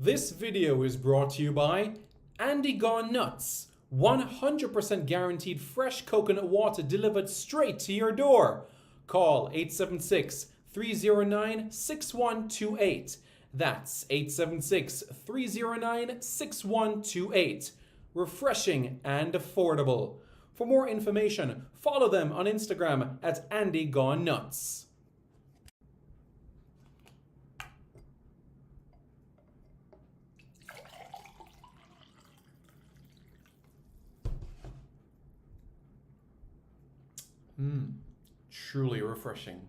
This video is brought to you by Andy Gone Nuts. 100% guaranteed fresh coconut water delivered straight to your door. Call 876-309-6128. That's 876-309-6128. Refreshing and affordable. For more information, follow them on Instagram at Andy Gone Nuts. Truly refreshing.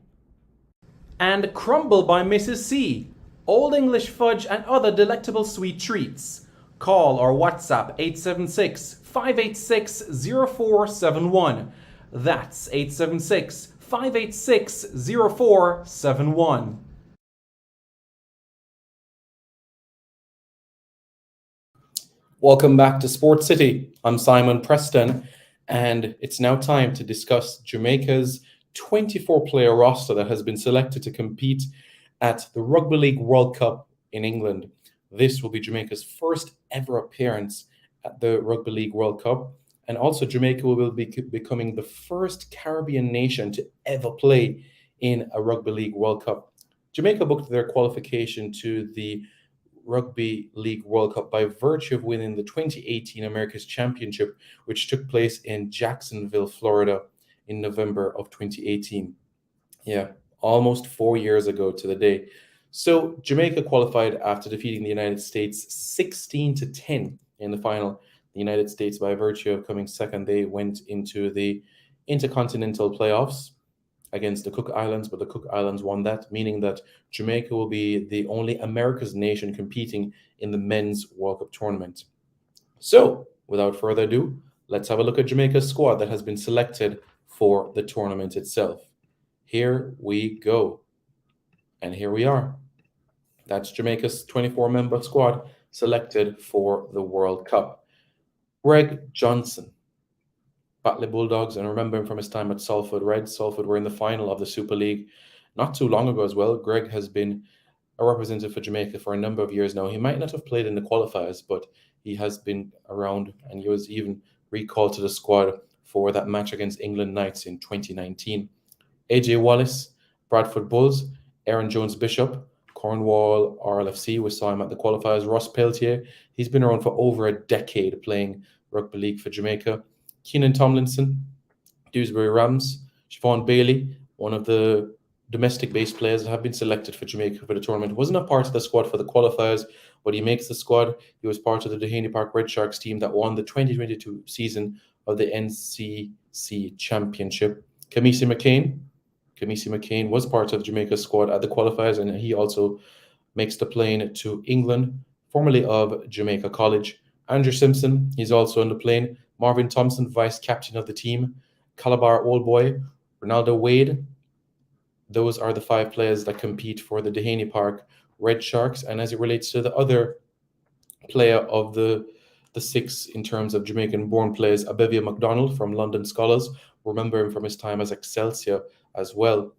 And Crumble by Mrs. C. Old English fudge and other delectable sweet treats. Call or WhatsApp 876-586-0471. That's 876-586-0471. Welcome back to Sports City. I'm Simon Preston, and it's now time to discuss Jamaica's 24-player roster that has been selected to compete at the Rugby League World Cup in England. This will be Jamaica's first ever appearance at the Rugby League World Cup, and also Jamaica will be becoming the first Caribbean nation to ever play in a Rugby League World Cup. Jamaica booked their qualification to the Rugby League World Cup by virtue of winning the 2018 America's Championship, which took place in Jacksonville, Florida in November of 2018. Yeah, almost 4 years ago to the day. So Jamaica qualified after defeating the United States 16-10 in the final. The United States, by virtue of coming second, they went into the Intercontinental playoffs against the Cook Islands, but the Cook Islands won that, meaning that Jamaica will be the only America's nation competing in the men's World Cup tournament. So, without further ado, let's have a look at Jamaica's squad that has been selected for the tournament itself. Here we go. And here we are. That's Jamaica's 24-member squad selected for the World Cup. Greg Johnson, Batley Bulldogs, and remember him from his time at Salford Reds. Salford were in the final of the Super League not too long ago as well. Greg has been a representative for Jamaica for a number of years now. He might not have played in the qualifiers, but he has been around, and he was even recalled to the squad for that match against England Knights in 2019. AJ Wallace, Bradford Bulls, Aaron Jones-Bishop, Cornwall, RLFC, we saw him at the qualifiers. Ross Peltier, he's been around for over a decade playing Rugby League for Jamaica. Keenen Tomlinson, Dewsbury Rams, Chevaughn Bailey, one of the domestic-based players that have been selected for Jamaica for the tournament. Wasn't a part of the squad for the qualifiers, but he makes the squad. He was part of the Duhaney Park Red Sharks team that won the 2022 season of the NCC Championship. Khamisi Mckain was part of Jamaica's squad at the qualifiers, and he also makes the plane to England, formerly of Jamaica College. Andrew Simpson, he's also on the plane. Marvin Thompson, vice captain of the team. Calabar Old Boy, Renaldo Wade. Those are the 5 players that compete for the Duhaney Park Red Sharks. And as it relates to the other player of the 6 in terms of Jamaican-born players, Abevia McDonald from London Scholars. Remember him from his time as Excelsior as well.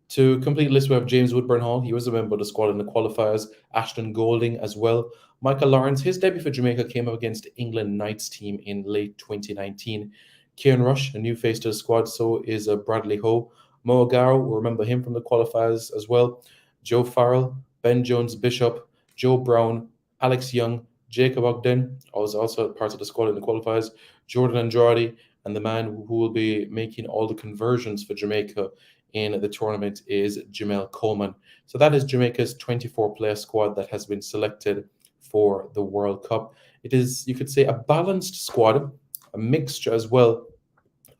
To complete the list, we have James Woodburn-Hall. He was a member of the squad in the qualifiers. Ashton Golding as well. Michael Lawrence, his debut for Jamaica came up against the England Knights team in late 2019. Kieran Rush, a new face to the squad, so is Bradley Ho. Mo Agoro, we remember him from the qualifiers as well. Joe Farrell, Ben Jones-Bishop, Joe Brown, Alex Young, Jacob Ogden, was also part of the squad in the qualifiers. Jordan Andrade, and the man who will be making all the conversions for Jamaica in the tournament is Jy-Mel Coleman. So that is Jamaica's 24-player squad that has been selected for the World Cup. It is, you could say, a balanced squad, a mixture as well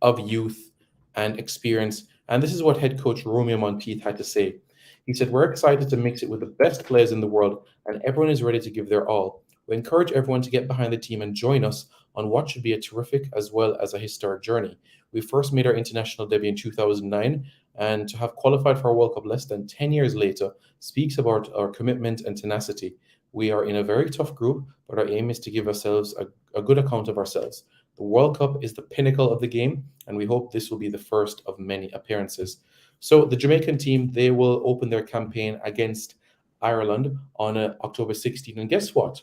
of youth and experience. And this is what head coach Romeo Monteith had to say. He said, "We're excited to mix it with the best players in the world, and everyone is ready to give their all. We encourage everyone to get behind the team and join us on what should be a terrific as well as a historic journey. We first made our international debut in 2009, and to have qualified for a World Cup less than 10 years later speaks about our commitment and tenacity. We are in a very tough group, but our aim is to give ourselves a good account of ourselves. The World Cup is the pinnacle of the game, and we hope this will be the first of many appearances." So the Jamaican team, they will open their campaign against Ireland on October 16. And guess what?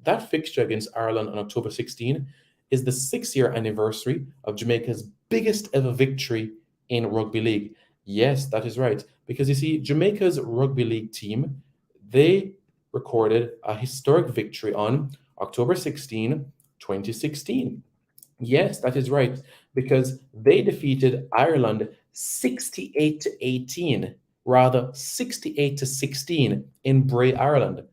That fixture against Ireland on October 16 is the 6-year anniversary of Jamaica's biggest ever victory in Rugby League. Yes, that is right. Because you see, Jamaica's Rugby League team, they recorded a historic victory on October 16, 2016. Yes, that is right. Because they defeated Ireland 68-18, rather 68-16 in Bray, Ireland,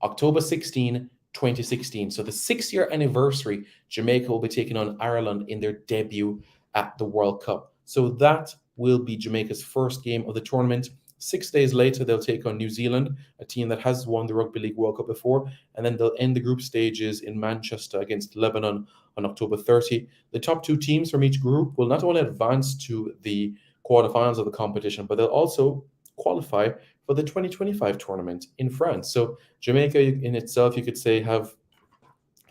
October 16, 2016. So the 6-year anniversary, Jamaica will be taking on Ireland in their debut at the World Cup. So that will be Jamaica's first game of the tournament. 6 days later, they'll take on New Zealand, a team that has won the Rugby League World Cup before, and then they'll end the group stages in Manchester against Lebanon on October 30. The top 2 teams from each group will not only advance to the quarterfinals of the competition, but they'll also qualify for the 2025 tournament in France. So Jamaica in itself, you could say, have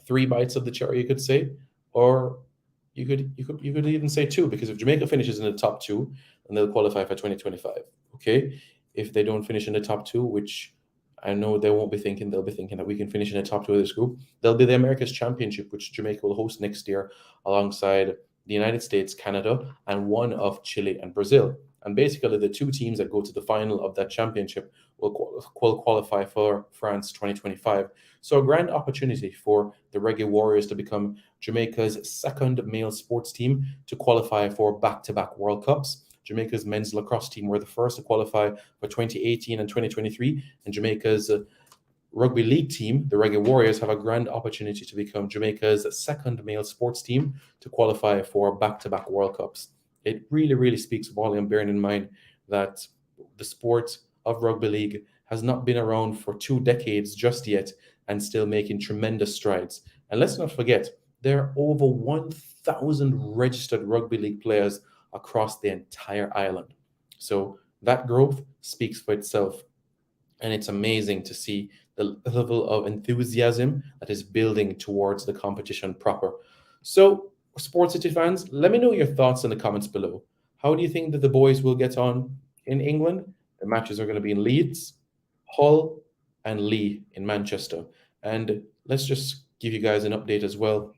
3 bites of the cherry, you could say, or you could even say 2, because if Jamaica finishes in the top 2, then they'll qualify for 2025. Okay, if they don't finish in the top 2, which I know they won't be thinking, they'll be thinking that we can finish in the top 2 of this group, there'll be the America's Championship, which Jamaica will host next year alongside the United States, Canada, and one of Chile and Brazil. And basically, the 2 teams that go to the final of that championship will qualify for France 2025. So a grand opportunity for the Reggae Warriors to become Jamaica's second male sports team to qualify for back-to-back World Cups. Jamaica's men's lacrosse team were the first to qualify for 2018 and 2023, and Jamaica's Rugby League team, the Reggae Warriors, have a grand opportunity to become Jamaica's second male sports team to qualify for back-to-back World Cups. It really, really speaks volume, bearing in mind that the sport of Rugby League has not been around for 2 decades just yet and still making tremendous strides. And let's not forget, there are over 1,000 registered Rugby League players across the entire island. So that growth speaks for itself. And it's amazing to see the level of enthusiasm that is building towards the competition proper. So, Sports City fans, let me know your thoughts in the comments below. How do you think that the boys will get on in England? The matches are going to be in Leeds, Hull, and Lee in Manchester. And let's just give you guys an update as well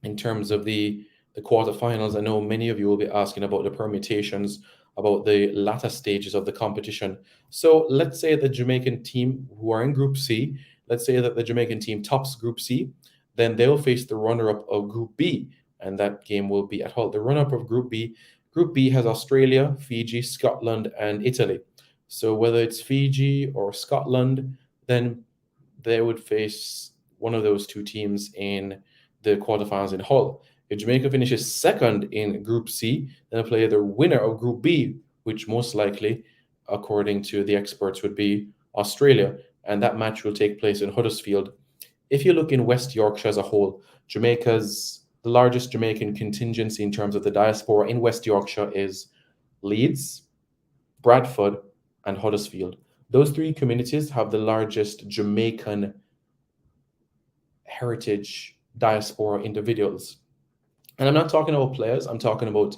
in terms of the quarterfinals. I know many of you will be asking about the permutations, about the latter stages of the competition. So let's say the Jamaican team who are in Group C, let's say that the Jamaican team tops Group C, then they'll face the runner-up of Group B, and that game will be at Hull. The runner-up of Group B has Australia, Fiji, Scotland, and Italy. So whether it's Fiji or Scotland, then they would face one of those 2 teams in the quarterfinals in Hull. If Jamaica finishes second in Group C, then they'll play the winner of Group B, which most likely, according to the experts, would be Australia. And that match will take place in Huddersfield. If you look in West Yorkshire as a whole, the largest Jamaican contingency in terms of the diaspora in West Yorkshire is Leeds, Bradford, and Huddersfield. Those 3 communities have the largest Jamaican heritage diaspora individuals. And I'm not talking about players, I'm talking about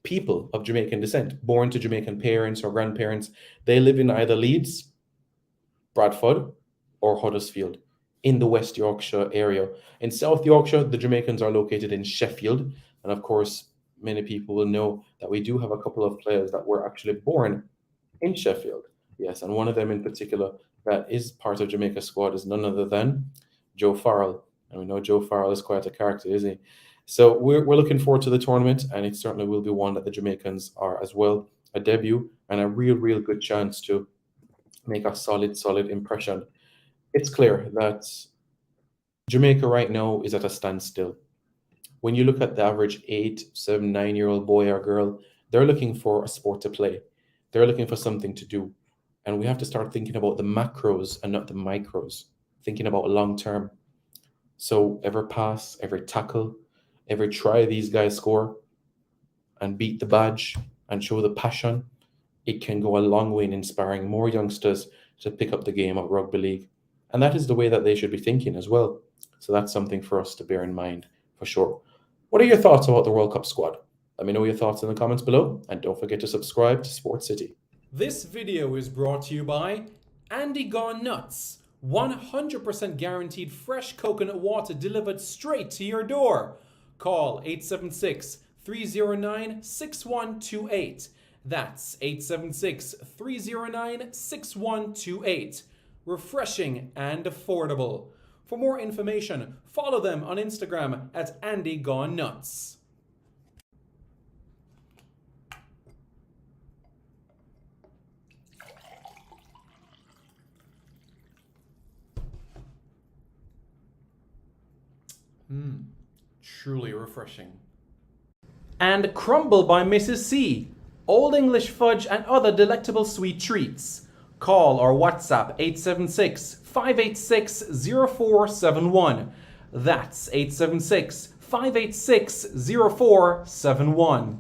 people of Jamaican descent, born to Jamaican parents or grandparents. They live in either Leeds, Bradford, or Huddersfield in the West Yorkshire area. In South Yorkshire, the Jamaicans are located in Sheffield. And of course, many people will know that we do have a couple of players that were actually born in Sheffield. Yes, and one of them in particular that is part of Jamaica's squad is none other than Joe Farrell. And we know Joe Farrell is quite a character, isn't he? So we're looking forward to the tournament, and it certainly will be one that the Jamaicans are as well. A debut and a real good chance to make a solid impression. It's clear that Jamaica right now is at a standstill. When you look at the average 8, 7, 9-year-old boy or girl, they're looking for a sport to play. They're looking for something to do. And we have to start thinking about the macros and not the micros, thinking about long term. So every pass, every tackle, every try these guys score and beat the badge and show the passion, it can go a long way in inspiring more youngsters to pick up the game of rugby league. And that is the way that they should be thinking as well. So that's something for us to bear in mind for sure. What are your thoughts about the World Cup squad? Let me know your thoughts in the comments below, and don't forget to subscribe to Sports City. This video is brought to you by Andy Gone Nuts. 100% guaranteed fresh coconut water delivered straight to your door. Call 876-309-6128. That's 876-309-6128. Refreshing and affordable. For more information, follow them on Instagram at Andy Gone Nuts. Truly refreshing. And Crumble by Mrs. C. Old English fudge and other delectable sweet treats. Call or WhatsApp 876-586-0471. That's 876-586-0471.